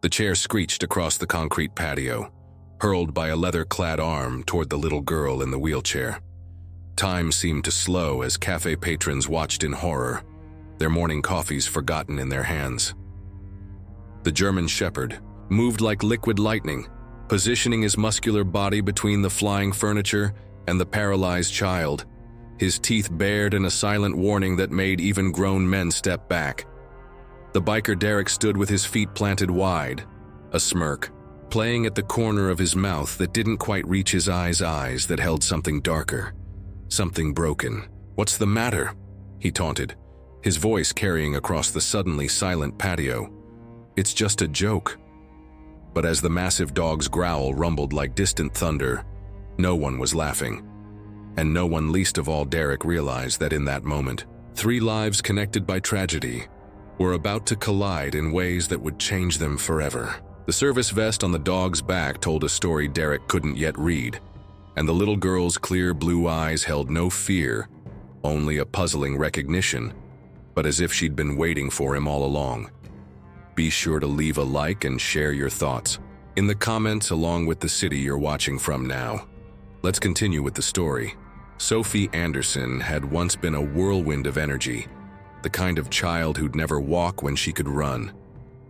The chair screeched across the concrete patio, hurled by a leather-clad arm toward the little girl in the wheelchair. Time seemed to slow as cafe patrons watched in horror, their morning coffees forgotten in their hands. The German Shepherd moved like liquid lightning, positioning his muscular body between the flying furniture and the paralyzed child, his teeth bared in a silent warning that made even grown men step back. The biker Derek stood with his feet planted wide, a smirk playing at the corner of his mouth that didn't quite reach his eyes that held something darker, something broken. "What's the matter?" he taunted, his voice carrying across the suddenly silent patio. "It's just a joke." But as the massive dog's growl rumbled like distant thunder, no one was laughing. And no one, least of all Derek, realized that in that moment, 3 lives connected by tragedy were about to collide in ways that would change them forever. The service vest on the dog's back told a story Derek couldn't yet read, and the little girl's clear blue eyes held no fear, only a puzzling recognition, but as if she'd been waiting for him all along. Be sure to leave a like and share your thoughts in the comments along with the city you're watching from now. Let's continue with the story. Sophie Anderson had once been a whirlwind of energy, the kind of child who'd never walk when she could run,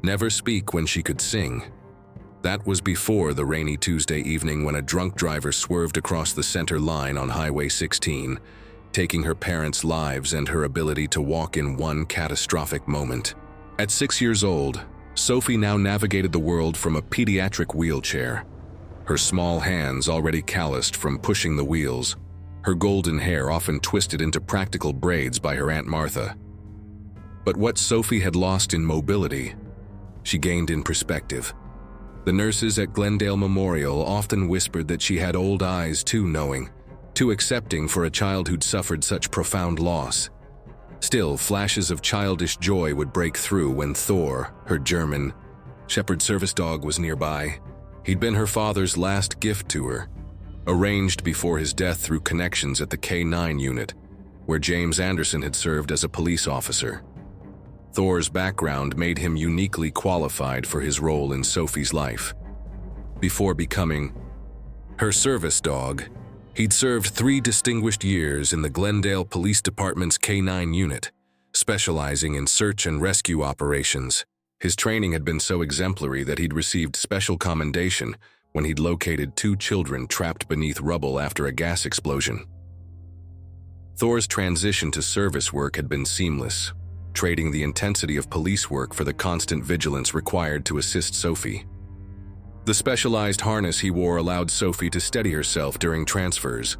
never speak when she could sing. That was before the rainy Tuesday evening when a drunk driver swerved across the center line on Highway 16, taking her parents' lives and her ability to walk in one catastrophic moment. At 6 years old, Sophie now navigated the world from a pediatric wheelchair, her small hands already calloused from pushing the wheels, her golden hair often twisted into practical braids by her Aunt Martha. But what Sophie had lost in mobility, she gained in perspective. The nurses at Glendale Memorial often whispered that she had old eyes too knowing, too accepting for a child who'd suffered such profound loss. Still, flashes of childish joy would break through when Thor, her German Shepherd service dog, was nearby. He'd been her father's last gift to her, arranged before his death through connections at the K9 unit, where James Anderson had served as a police officer. Thor's background made him uniquely qualified for his role in Sophie's life. Before becoming her service dog, he'd served 3 distinguished years in the Glendale Police Department's K9 unit, specializing in search and rescue operations. His training had been so exemplary that he'd received special commendation when he'd located 2 children trapped beneath rubble after a gas explosion. Thor's transition to service work had been seamless, trading the intensity of police work for the constant vigilance required to assist Sophie. The specialized harness he wore allowed Sophie to steady herself during transfers,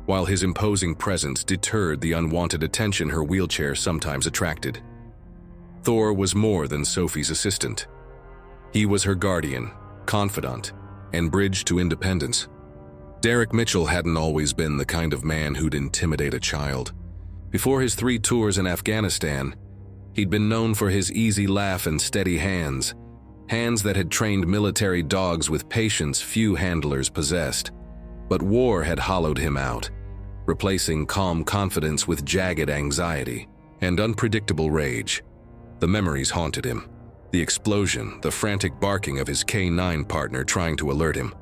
while his imposing presence deterred the unwanted attention her wheelchair sometimes attracted. Thor was more than Sophie's assistant. He was her guardian, confidant, and bridge to independence. Derek Mitchell hadn't always been the kind of man who'd intimidate a child. Before his 3 tours in Afghanistan, he'd been known for his easy laugh and steady hands that had trained military dogs with patience few handlers possessed. But war had hollowed him out, replacing calm confidence with jagged anxiety and unpredictable rage. The memories haunted him. The explosion, the frantic barking of his K9 partner trying to alert him,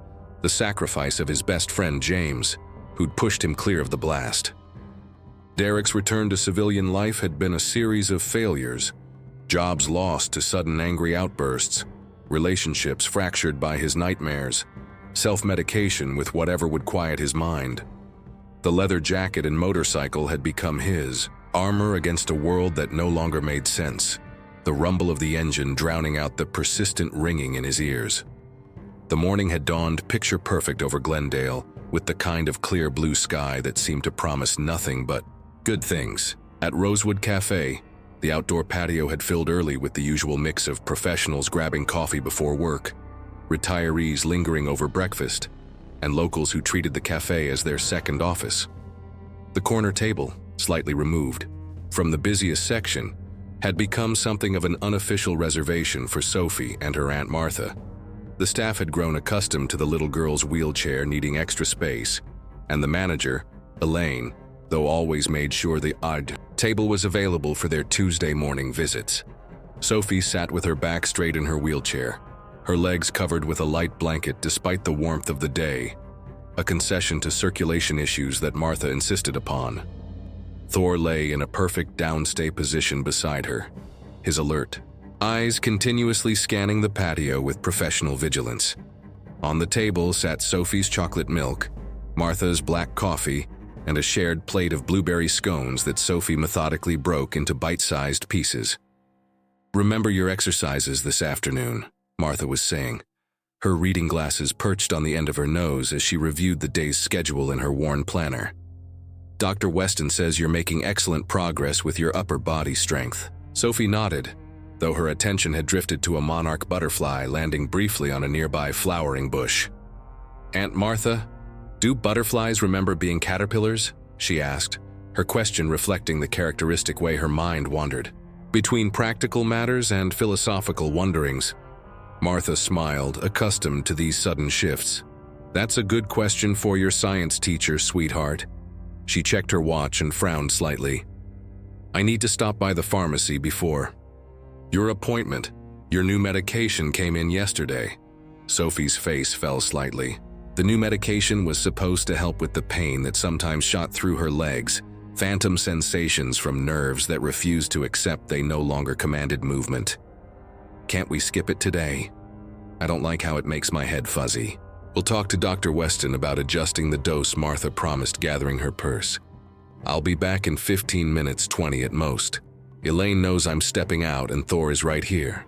the sacrifice of his best friend James, who'd pushed him clear of the blast. Derek's return to civilian life had been a series of failures, jobs lost to sudden angry outbursts, relationships fractured by his nightmares, self-medication with whatever would quiet his mind. The leather jacket and motorcycle had become his armor against a world that no longer made sense, the rumble of the engine drowning out the persistent ringing in his ears. The morning had dawned picture-perfect over Glendale, with the kind of clear blue sky that seemed to promise nothing but good things. At Rosewood Cafe, the outdoor patio had filled early with the usual mix of professionals grabbing coffee before work, retirees lingering over breakfast, and locals who treated the cafe as their second office. The corner table, slightly removed from the busiest section, had become something of an unofficial reservation for Sophie and her Aunt Martha. The staff had grown accustomed to the little girl's wheelchair needing extra space, and the manager, Elaine, though always made sure the odd table was available for their Tuesday morning visits. Sophie sat with her back straight in her wheelchair, her legs covered with a light blanket despite the warmth of the day, a concession to circulation issues that Martha insisted upon. Thor lay in a perfect downstay position beside her, his alert, eyes continuously scanning the patio with professional vigilance. On the table sat Sophie's chocolate milk, Martha's black coffee, and a shared plate of blueberry scones that Sophie methodically broke into bite-sized pieces. "Remember your exercises this afternoon," Martha was saying, her reading glasses perched on the end of her nose as she reviewed the day's schedule in her worn planner. "Dr. Weston says you're making excellent progress with your upper body strength." Sophie nodded, though her attention had drifted to a monarch butterfly landing briefly on a nearby flowering bush. "Aunt Martha, do butterflies remember being caterpillars?" she asked, her question reflecting the characteristic way her mind wandered between practical matters and philosophical wonderings. Martha smiled, accustomed to these sudden shifts. "That's a good question for your science teacher, sweetheart." She checked her watch and frowned slightly. "I need to stop by the pharmacy before." "Your appointment. Your new medication came in yesterday." Sophie's face fell slightly. The new medication was supposed to help with the pain that sometimes shot through her legs, phantom sensations from nerves that refused to accept they no longer commanded movement. "Can't we skip it today? I don't like how it makes my head fuzzy." "We'll talk to Dr. Weston about adjusting the dose," Martha promised, gathering her purse. "I'll be back in 15 minutes, 20 at most. Elaine knows I'm stepping out and Thor is right here."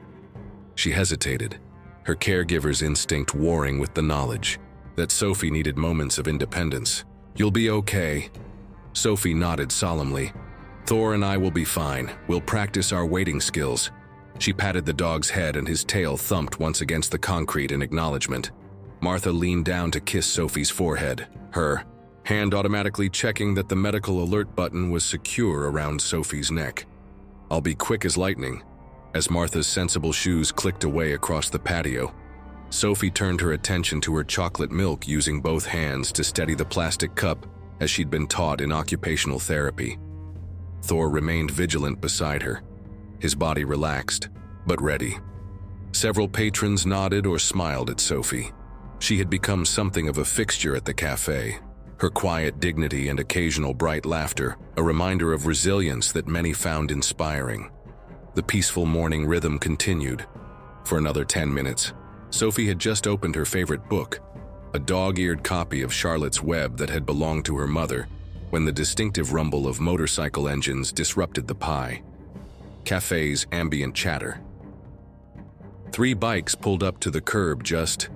She hesitated, her caregiver's instinct warring with the knowledge that Sophie needed moments of independence. "You'll be okay." Sophie nodded solemnly. "Thor and I will be fine. We'll practice our waiting skills." She patted the dog's head and his tail thumped once against the concrete in acknowledgement. Martha leaned down to kiss Sophie's forehead, her hand automatically checking that the medical alert button was secure around Sophie's neck. "I'll be quick as lightning." As Martha's sensible shoes clicked away across the patio, Sophie turned her attention to her chocolate milk using both hands to steady the plastic cup as she'd been taught in occupational therapy. Thor remained vigilant beside her, his body relaxed, but ready. Several patrons nodded or smiled at Sophie. She had become something of a fixture at the cafe, her quiet dignity and occasional bright laughter a reminder of resilience that many found inspiring. The peaceful morning rhythm continued. For another 10 minutes, Sophie had just opened her favorite book, a dog-eared copy of Charlotte's Web that had belonged to her mother, when the distinctive rumble of motorcycle engines disrupted the pie. Cafe's ambient chatter. 3 bikes pulled up to the curb just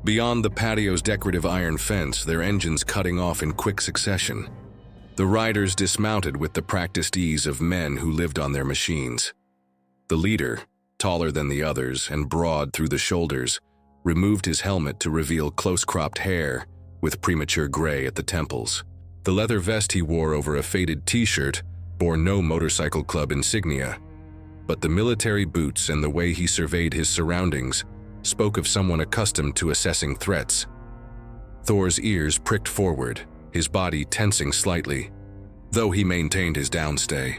beyond the patio's decorative iron fence, their engines cutting off in quick succession. The riders dismounted with the practiced ease of men who lived on their machines. The leader, taller than the others and broad through the shoulders, removed his helmet to reveal close-cropped hair with premature gray at the temples. The leather vest he wore over a faded t-shirt bore no motorcycle club insignia, but the military boots and the way he surveyed his surroundings spoke of someone accustomed to assessing threats. Thor's ears pricked forward, his body tensing slightly, though he maintained his downstay.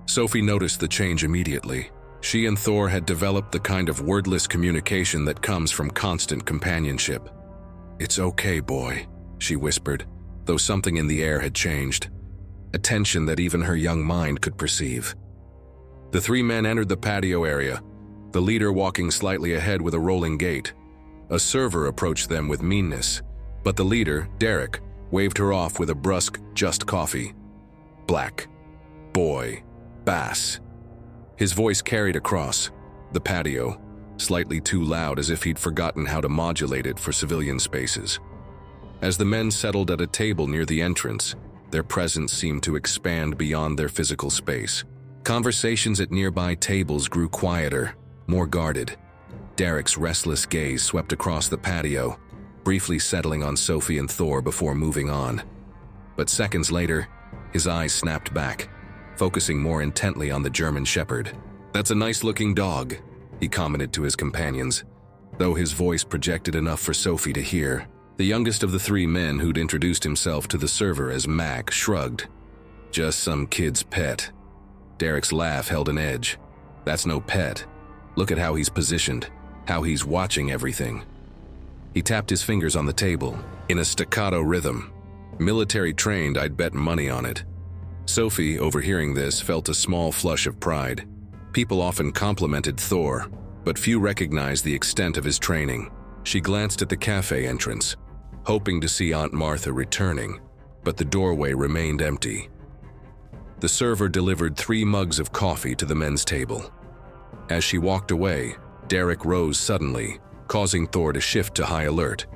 Sophie noticed the change immediately. She and Thor had developed the kind of wordless communication that comes from constant companionship. "It's okay, boy," she whispered, though something in the air had changed, a tension that even her young mind could perceive. The 3 men entered the patio area, the leader walking slightly ahead with a rolling gait. A server approached them with meanness, but the leader, Derek, waved her off with a brusque, "Just coffee." "Black. Boy. Bass." His voice carried across the patio, slightly too loud as if he'd forgotten how to modulate it for civilian spaces. As the men settled at a table near the entrance, their presence seemed to expand beyond their physical space. Conversations at nearby tables grew quieter, more guarded. Derek's restless gaze swept across the patio, briefly settling on Sophie and Thor before moving on. But seconds later, his eyes snapped back, focusing more intently on the German Shepherd. "That's a nice-looking dog," he commented to his companions, though his voice projected enough for Sophie to hear. The youngest of the 3 men who'd introduced himself to the server as Mac shrugged. "Just some kid's pet." Derek's laugh held an edge. "That's no pet. Look at how he's positioned. how he's watching everything. He tapped his fingers on the table, in a staccato rhythm. Military trained, I'd bet money on it. Sophie, overhearing this, felt a small flush of pride. People often complimented Thor, but few recognized the extent of his training. She glanced at the cafe entrance, hoping to see Aunt Martha returning, but the doorway remained empty. The server delivered 3 mugs of coffee to the men's table. As she walked away, Derek rose suddenly, causing Thor to shift to high alert.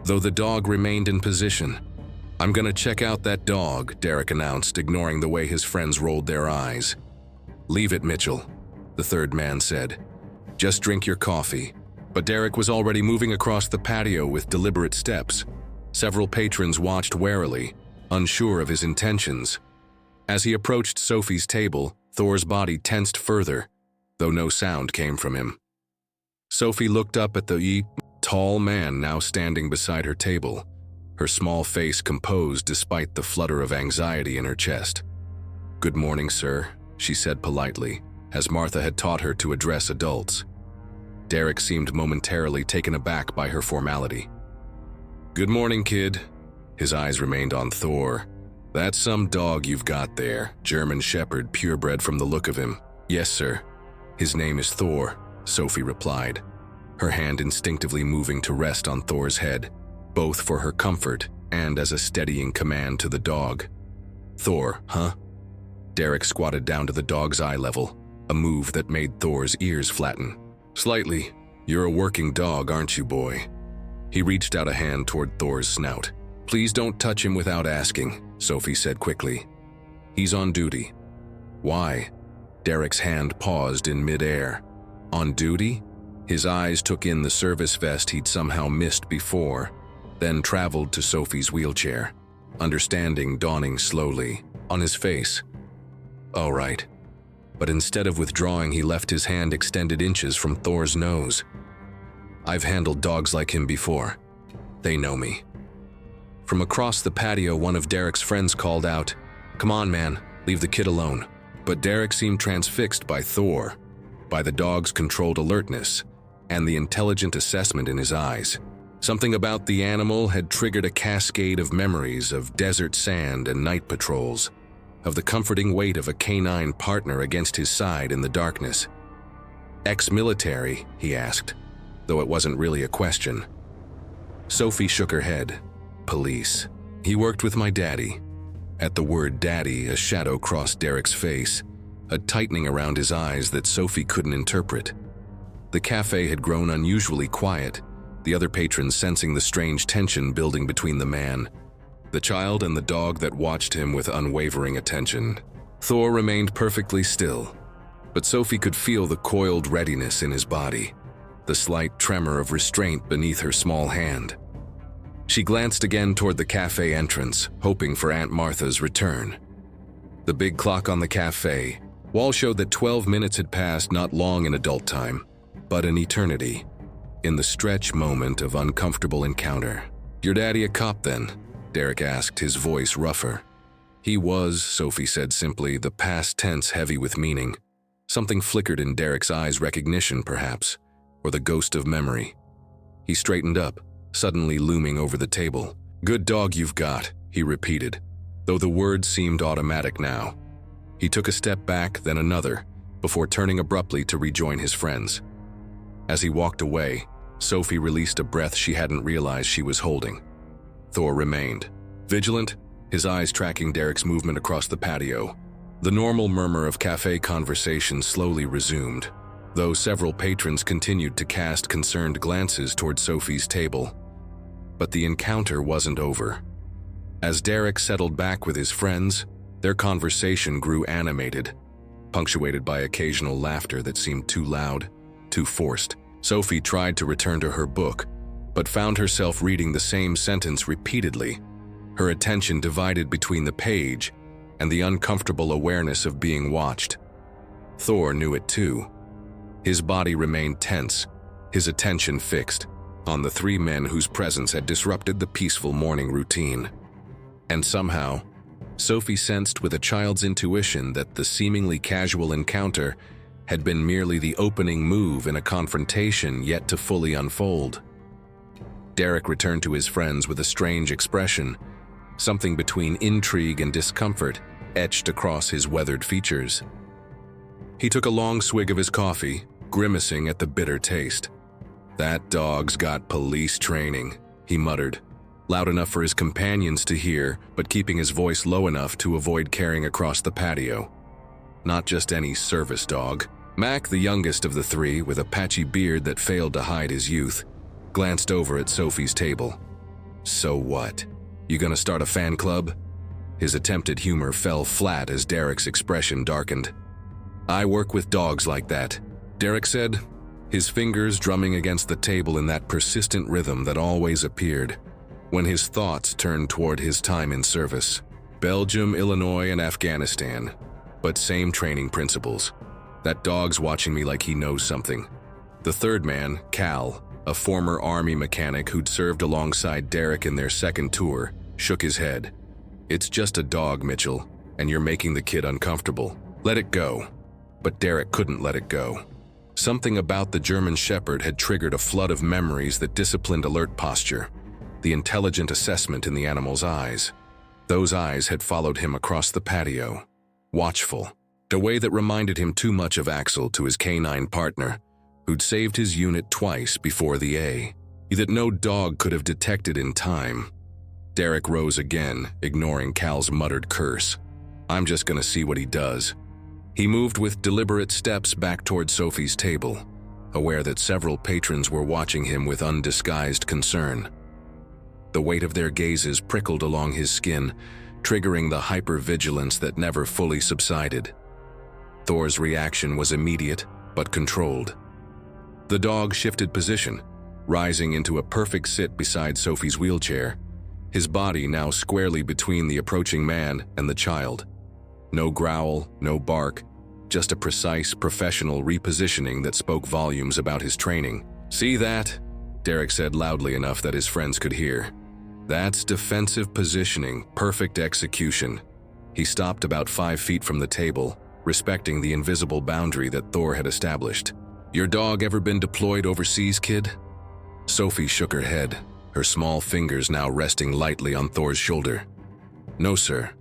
Though the dog remained in position. "I'm gonna check out that dog," Derek announced, ignoring the way his friends rolled their eyes. "Leave it, Mitchell," the third man said. "Just drink your coffee." But Derek was already moving across the patio with deliberate steps. Several patrons watched warily, unsure of his intentions. As he approached Sophie's table, Thor's body tensed further, though no sound came from him. Sophie looked up at the tall man now standing beside her table, her small face composed despite the flutter of anxiety in her chest. "Good morning, sir," she said politely, as Martha had taught her to address adults. Derek seemed momentarily taken aback by her formality. "Good morning, kid." His eyes remained on Thor. "That's some dog you've got there, German Shepherd, purebred from the look of him." "Yes, sir. His name is Thor," Sophie replied, her hand instinctively moving to rest on Thor's head, both for her comfort and as a steadying command to the dog. "Thor, huh?" Derek squatted down to the dog's eye level, a move that made Thor's ears flatten. "Slightly. You're a working dog, aren't you, boy?" He reached out a hand toward Thor's snout. "Please don't touch him without asking," Sophie said quickly. "He's on duty." "Why?" Derek's hand paused in midair. "On duty?" His eyes took in the service vest he'd somehow missed before, then traveled to Sophie's wheelchair, understanding dawning slowly on his face. "All right." But instead of withdrawing, he left his hand extended inches from Thor's nose. "I've handled dogs like him before. They know me." From across the patio, one of Derek's friends called out, "Come on, man, leave the kid alone." But Derek seemed transfixed by Thor, by the dog's controlled alertness, and the intelligent assessment in his eyes. Something about the animal had triggered a cascade of memories of desert sand and night patrols, of the comforting weight of a canine partner against his side in the darkness. "Ex-military?" he asked, though it wasn't really a question. Sophie shook her head. "Police. He worked with my daddy." At the word daddy, a shadow crossed Derek's face, a tightening around his eyes that Sophie couldn't interpret. The cafe had grown unusually quiet, the other patrons sensing the strange tension building between the man, the child, and the dog that watched him with unwavering attention. Thor remained perfectly still, but Sophie could feel the coiled readiness in his body, the slight tremor of restraint beneath her small hand. She glanced again toward the cafe entrance, hoping for Aunt Martha's return. The big clock on the cafe wall showed that 12 minutes had passed, not long in adult time, but an eternity, in the stretch moment of uncomfortable encounter. "Your daddy a cop, then?" Derek asked, his voice rougher. "He was," Sophie said simply, the past tense heavy with meaning. Something flickered in Derek's eyes, recognition perhaps, or the ghost of memory. He straightened up, suddenly looming over the table. "Good dog you've got," he repeated, though the words seemed automatic now. He took a step back, then another, before turning abruptly to rejoin his friends. As he walked away, Sophie released a breath she hadn't realized she was holding. Thor remained, vigilant, his eyes tracking Derek's movement across the patio. The normal murmur of cafe conversation slowly resumed, though several patrons continued to cast concerned glances toward Sophie's table. But the encounter wasn't over. As Derek settled back with his friends, their conversation grew animated, punctuated by occasional laughter that seemed too loud, too forced. Sophie tried to return to her book, but found herself reading the same sentence repeatedly, her attention divided between the page and the uncomfortable awareness of being watched. Thor knew it too. His body remained tense, his attention fixed on the 3 men whose presence had disrupted the peaceful morning routine. And somehow, Sophie sensed with a child's intuition that the seemingly casual encounter had been merely the opening move in a confrontation yet to fully unfold. Derek returned to his friends with a strange expression, something between intrigue and discomfort etched across his weathered features. He took a long swig of his coffee, grimacing at the bitter taste. "That dog's got police training," he muttered, loud enough for his companions to hear, but keeping his voice low enough to avoid carrying across the patio. Not just any service dog. Mac, the youngest of the three, with a patchy beard that failed to hide his youth, glanced over at Sophie's table. "So what? You gonna start a fan club?" His attempted humor fell flat as Derek's expression darkened. "I work with dogs like that," Derek said, his fingers drumming against the table in that persistent rhythm that always appeared when his thoughts turned toward his time in service. Belgium, Illinois, and Afghanistan, but same training principles. That dog's watching me like he knows something. The third man, Cal, a former Army mechanic who'd served alongside Derek in their second tour, shook his head. "It's just a dog, Mitchell, and you're making the kid uncomfortable. Let it go." But Derek couldn't let it go. Something about the German Shepherd had triggered a flood of memories that disciplined alert posture, the intelligent assessment in the animal's eyes. Those eyes had followed him across the patio, watchful, a way that reminded him too much of Axel to his canine partner, who'd saved his unit twice before the A, that no dog could have detected in time. Derek rose again, ignoring Cal's muttered curse. "I'm just gonna see what he does." He moved with deliberate steps back toward Sophie's table, aware that several patrons were watching him with undisguised concern. The weight of their gazes prickled along his skin, triggering the hypervigilance that never fully subsided. Thor's reaction was immediate, but controlled. The dog shifted position, rising into a perfect sit beside Sophie's wheelchair, his body now squarely between the approaching man and the child. No growl, no bark, just a precise, professional repositioning that spoke volumes about his training. "See that?" Derek said loudly enough that his friends could hear. "That's defensive positioning, perfect execution." He stopped about 5 feet from the table, respecting the invisible boundary that Thor had established. "Your dog ever been deployed overseas, kid?" Sophie shook her head, her small fingers now resting lightly on Thor's shoulder. "No, sir."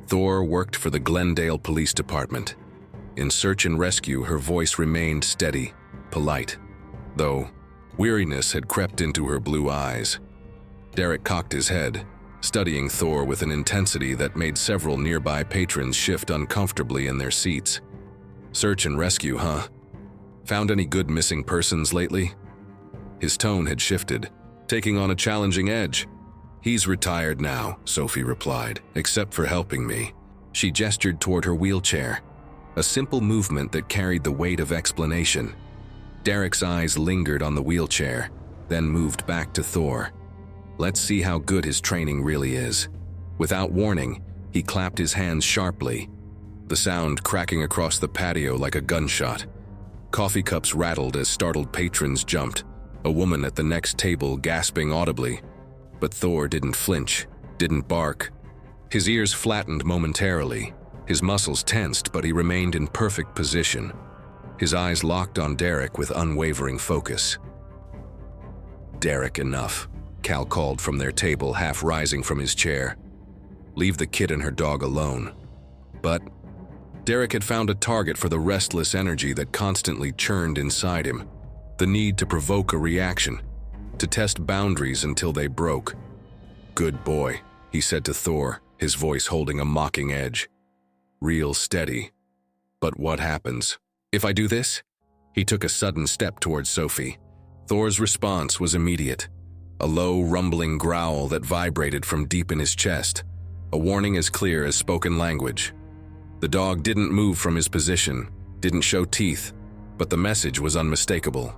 Thor worked for the Glendale Police Department. In search and rescue, her voice remained steady, polite, though weariness had crept into her blue eyes. Derek cocked his head, studying Thor with an intensity that made several nearby patrons shift uncomfortably in their seats. "Search and rescue, huh? Found any good missing persons lately?" His tone had shifted, taking on a challenging edge. "He's retired now," Sophie replied, "except for helping me." She gestured toward her wheelchair, a simple movement that carried the weight of explanation. Derek's eyes lingered on the wheelchair, then moved back to Thor. Let's see how good his training really is. Without warning, he clapped his hands sharply, the sound cracking across the patio like a gunshot. Coffee cups rattled as startled patrons jumped, a woman at the next table gasping audibly. But Thor didn't flinch, didn't bark. His ears flattened momentarily, his muscles tensed, but he remained in perfect position. His eyes locked on Derek with unwavering focus. "Derek, enough," Cal called from their table, half rising from his chair. "Leave the kid and her dog alone." But Derek had found a target for the restless energy that constantly churned inside him, the need to provoke a reaction, to test boundaries until they broke. "Good boy," he said to Thor, his voice holding a mocking edge. "Real steady. But what happens if I do this?" He took a sudden step towards Sophie. Thor's response was immediate, a low, rumbling growl that vibrated from deep in his chest, a warning as clear as spoken language. The dog didn't move from his position, didn't show teeth, but the message was unmistakable.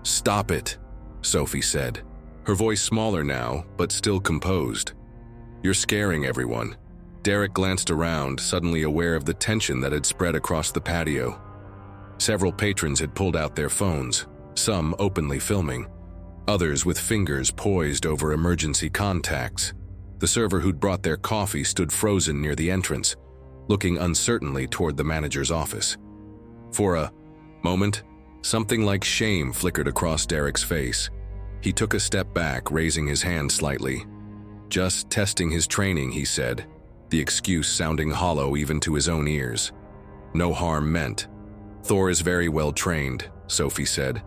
"Stop it," Sophie said, her voice smaller now, but still composed. "You're scaring everyone." Derek glanced around, suddenly aware of the tension that had spread across the patio. Several patrons had pulled out their phones, some openly filming, others with fingers poised over emergency contacts. The server who'd brought their coffee stood frozen near the entrance, looking uncertainly toward the manager's office. For a moment, something like shame flickered across Derek's face. He took a step back, raising his hand slightly. "Just testing his training," he said, the excuse sounding hollow even to his own ears. "No harm meant." "Thor is very well trained," Sophie said,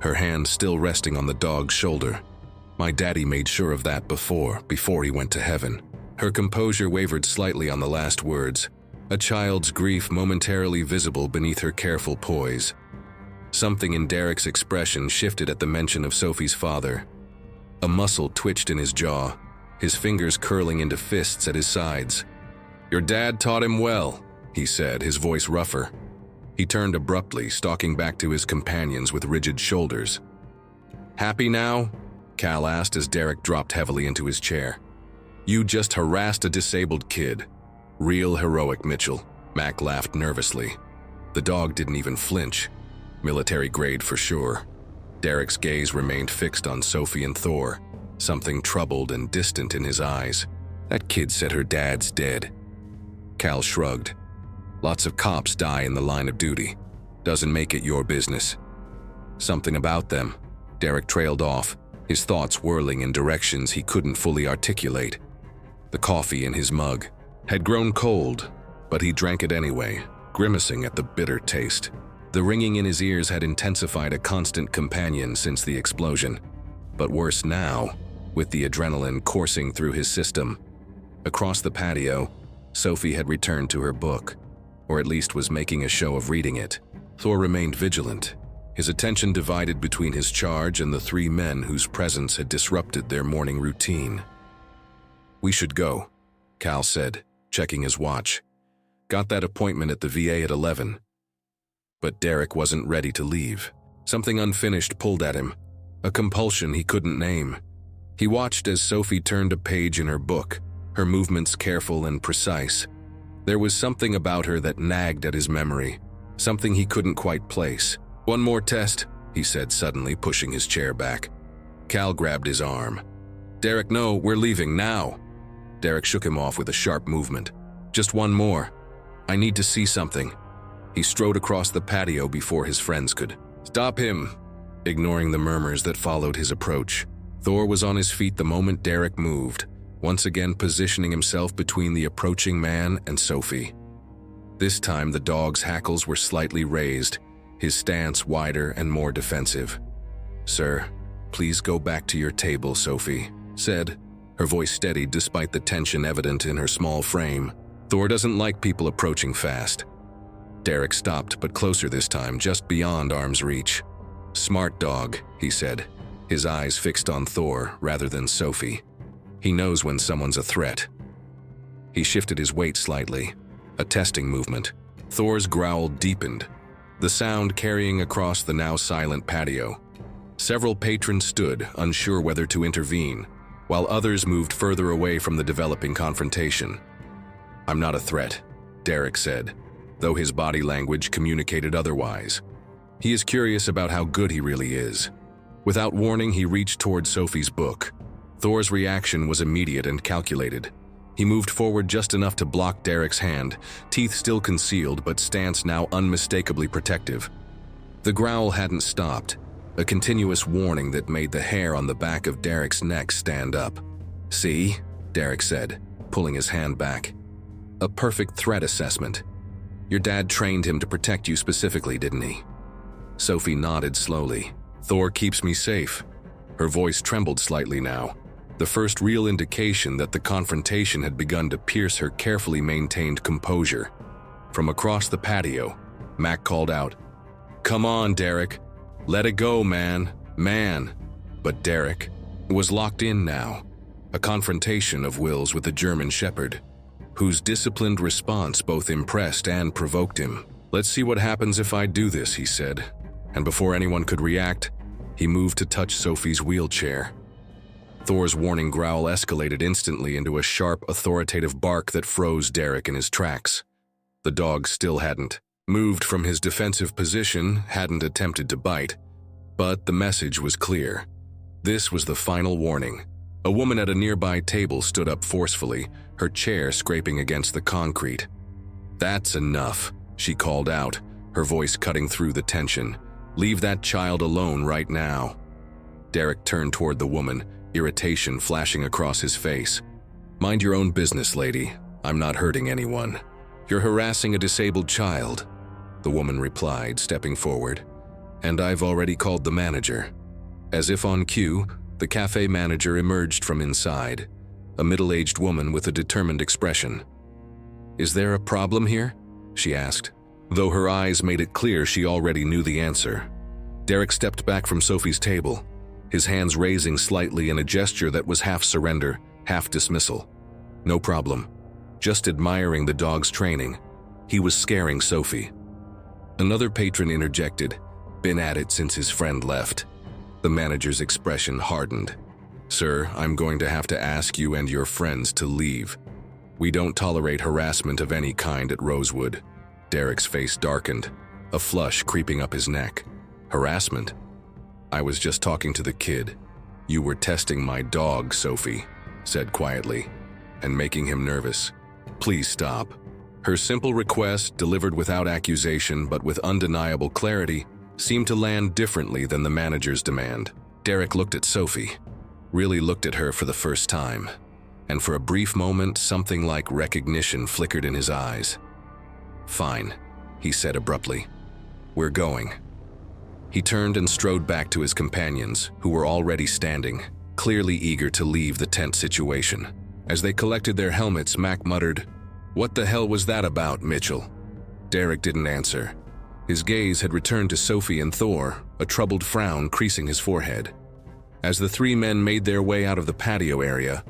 her hand still resting on the dog's shoulder. "My daddy made sure of that before he went to heaven." Her composure wavered slightly on the last words, a child's grief momentarily visible beneath her careful poise. Something in Derek's expression shifted at the mention of Sophie's father. A muscle twitched in his jaw, his fingers curling into fists at his sides. "Your dad taught him well," he said, his voice rougher. He turned abruptly, stalking back to his companions with rigid shoulders. "Happy now?" Cal asked as Derek dropped heavily into his chair. "You just harassed a disabled kid. Real heroic, Mitchell." Mac laughed nervously. The dog didn't even flinch. Military grade for sure. Derek's gaze remained fixed on Sophie and Thor, something troubled and distant in his eyes. "That kid said her dad's dead." Cal shrugged. "Lots of cops die in the line of duty. Doesn't make it your business." "Something about them." Derek trailed off, his thoughts whirling in directions he couldn't fully articulate. The coffee in his mug had grown cold, but he drank it anyway, grimacing at the bitter taste. The ringing in his ears had intensified, a constant companion since the explosion. But worse now, with the adrenaline coursing through his system. Across the patio, Sophie had returned to her book, or at least was making a show of reading it. Thor remained vigilant, his attention divided between his charge and the three men whose presence had disrupted their morning routine. "We should go," Cal said, checking his watch. "Got that appointment at the VA at 11. But Derek wasn't ready to leave. Something unfinished pulled at him, a compulsion he couldn't name. He watched as Sophie turned a page in her book, her movements careful and precise. There was something about her that nagged at his memory, something he couldn't quite place. "One more test," he said suddenly, pushing his chair back. Cal grabbed his arm. "Derek, no, we're leaving now." Derek shook him off with a sharp movement. "Just one more. I need to see something." He strode across the patio before his friends could stop him, ignoring the murmurs that followed his approach. Thor was on his feet the moment Derek moved, once again positioning himself between the approaching man and Sophie. This time the dog's hackles were slightly raised, his stance wider and more defensive. "Sir, please go back to your table," Sophie said, her voice steadied despite the tension evident in her small frame. "Thor doesn't like people approaching fast." Derek stopped, but closer this time, just beyond arm's reach. "Smart dog," he said, his eyes fixed on Thor rather than Sophie. "He knows when someone's a threat." He shifted his weight slightly, a testing movement. Thor's growl deepened, the sound carrying across the now silent patio. Several patrons stood, unsure whether to intervene, while others moved further away from the developing confrontation. "I'm not a threat," Derek said, though his body language communicated otherwise. He is curious about how good he really is. Without warning, he reached toward Sophie's book. Thor's reaction was immediate and calculated. He moved forward just enough to block Derek's hand, teeth still concealed but stance now unmistakably protective. The growl hadn't stopped, a continuous warning that made the hair on the back of Derek's neck stand up. "See?" Derek said, pulling his hand back. "A perfect threat assessment. Your dad trained him to protect you specifically, didn't he?" Sophie nodded slowly. "Thor keeps me safe." Her voice trembled slightly now, the first real indication that the confrontation had begun to pierce her carefully maintained composure. From across the patio, Mac called out, "Come on, Derek. Let it go, man. Man." But Derek was locked in now, a confrontation of wills with the German Shepherd, whose disciplined response both impressed and provoked him. "Let's see what happens if I do this," he said, and before anyone could react, he moved to touch Sophie's wheelchair. Thor's warning growl escalated instantly into a sharp, authoritative bark that froze Derek in his tracks. The dog still hadn't moved from his defensive position, hadn't attempted to bite, but the message was clear. This was the final warning. A woman at a nearby table stood up forcefully, her chair scraping against the concrete. "That's enough," she called out, her voice cutting through the tension. "Leave that child alone right now." Derek turned toward the woman, irritation flashing across his face. "Mind your own business, lady. I'm not hurting anyone." "You're harassing a disabled child," the woman replied, stepping forward. "And I've already called the manager." As if on cue, the cafe manager emerged from inside, a middle-aged woman with a determined expression. "Is there a problem here?" she asked, though her eyes made it clear she already knew the answer. Derek stepped back from Sophie's table, his hands raising slightly in a gesture that was half surrender, half dismissal. No problem. Just admiring the dog's training. He was scaring Sophie. Another patron interjected, "Been at it since his friend left." The manager's expression hardened. "Sir, I'm going to have to ask you and your friends to leave. We don't tolerate harassment of any kind at Rosewood." Derek's face darkened, a flush creeping up his neck. "Harassment? I was just talking to the kid." "You were testing my dog," Sophie said quietly, and making him nervous. "Please stop." Her simple request, delivered without accusation but with undeniable clarity, seemed to land differently than the manager's demand. Derek looked at Sophie, really looked at her for the first time, and for a brief moment something like recognition flickered in his eyes. "Fine," he said abruptly. "We're going." He turned and strode back to his companions, who were already standing, clearly eager to leave the tense situation. As they collected their helmets, Mac muttered, "What the hell was that about, Mitchell?" Derek didn't answer. His gaze had returned to Sophie and Thor, a troubled frown creasing his forehead. As the three men made their way out of the patio area,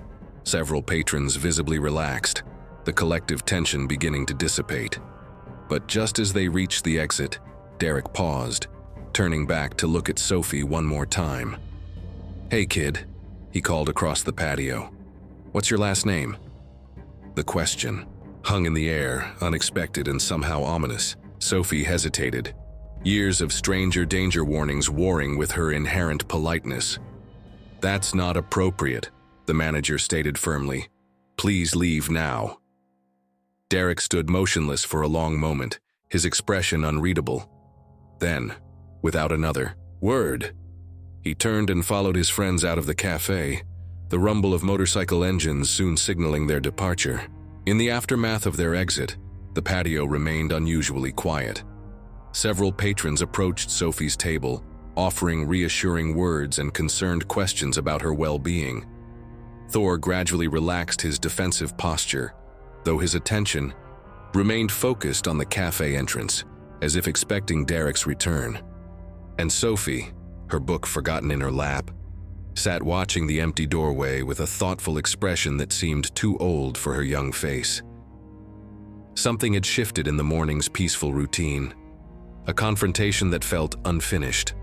several patrons visibly relaxed, the collective tension beginning to dissipate. But just as they reached the exit, Derek paused, turning back to look at Sophie one more time. "Hey kid," he called across the patio. "What's your last name?" The question hung in the air, unexpected and somehow ominous. Sophie hesitated, years of stranger danger warnings warring with her inherent politeness. "That's not appropriate," the manager stated firmly. "Please leave now." Derek stood motionless for a long moment, his expression unreadable. Then, without another word, he turned and followed his friends out of the cafe, the rumble of motorcycle engines soon signaling their departure. In the aftermath of their exit, the patio remained unusually quiet. Several patrons approached Sophie's table, offering reassuring words and concerned questions about her well-being. Thor gradually relaxed his defensive posture, though his attention remained focused on the cafe entrance, as if expecting Derek's return. And Sophie, her book forgotten in her lap, sat watching the empty doorway with a thoughtful expression that seemed too old for her young face. Something had shifted in the morning's peaceful routine, a confrontation that felt unfinished,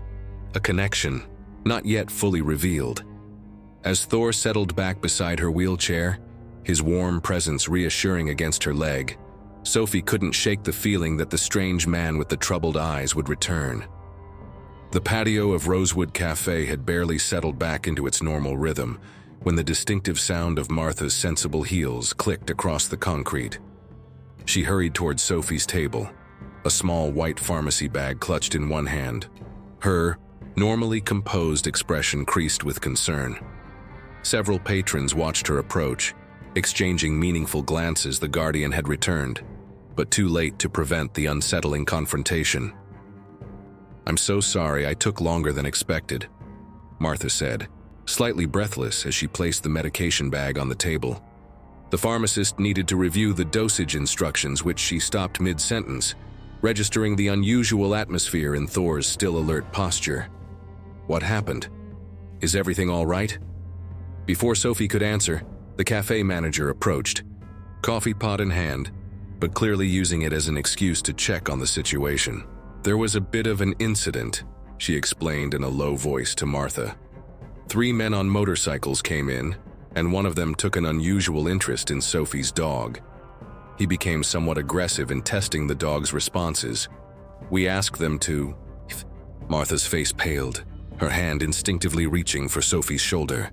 a connection not yet fully revealed. As Thor settled back beside her wheelchair, his warm presence reassuring against her leg, Sophie couldn't shake the feeling that the strange man with the troubled eyes would return. The patio of Rosewood Cafe had barely settled back into its normal rhythm when the distinctive sound of Martha's sensible heels clicked across the concrete. She hurried towards Sophie's table, a small white pharmacy bag clutched in one hand. Her normally composed expression creased with concern. Several patrons watched her approach, exchanging meaningful glances. The Guardian had returned, but too late to prevent the unsettling confrontation. "I'm so sorry I took longer than expected," Martha said, slightly breathless as she placed the medication bag on the table. The pharmacist needed to review the dosage instructions, which she stopped mid-sentence, registering the unusual atmosphere in Thor's still alert posture. "What happened? Is everything all right?" Before Sophie could answer, the cafe manager approached, coffee pot in hand, but clearly using it as an excuse to check on the situation. "There was a bit of an incident," she explained in a low voice to Martha. "3 men on motorcycles came in, and one of them took an unusual interest in Sophie's dog. He became somewhat aggressive in testing the dog's responses. We asked them to..." Martha's face paled, her hand instinctively reaching for Sophie's shoulder.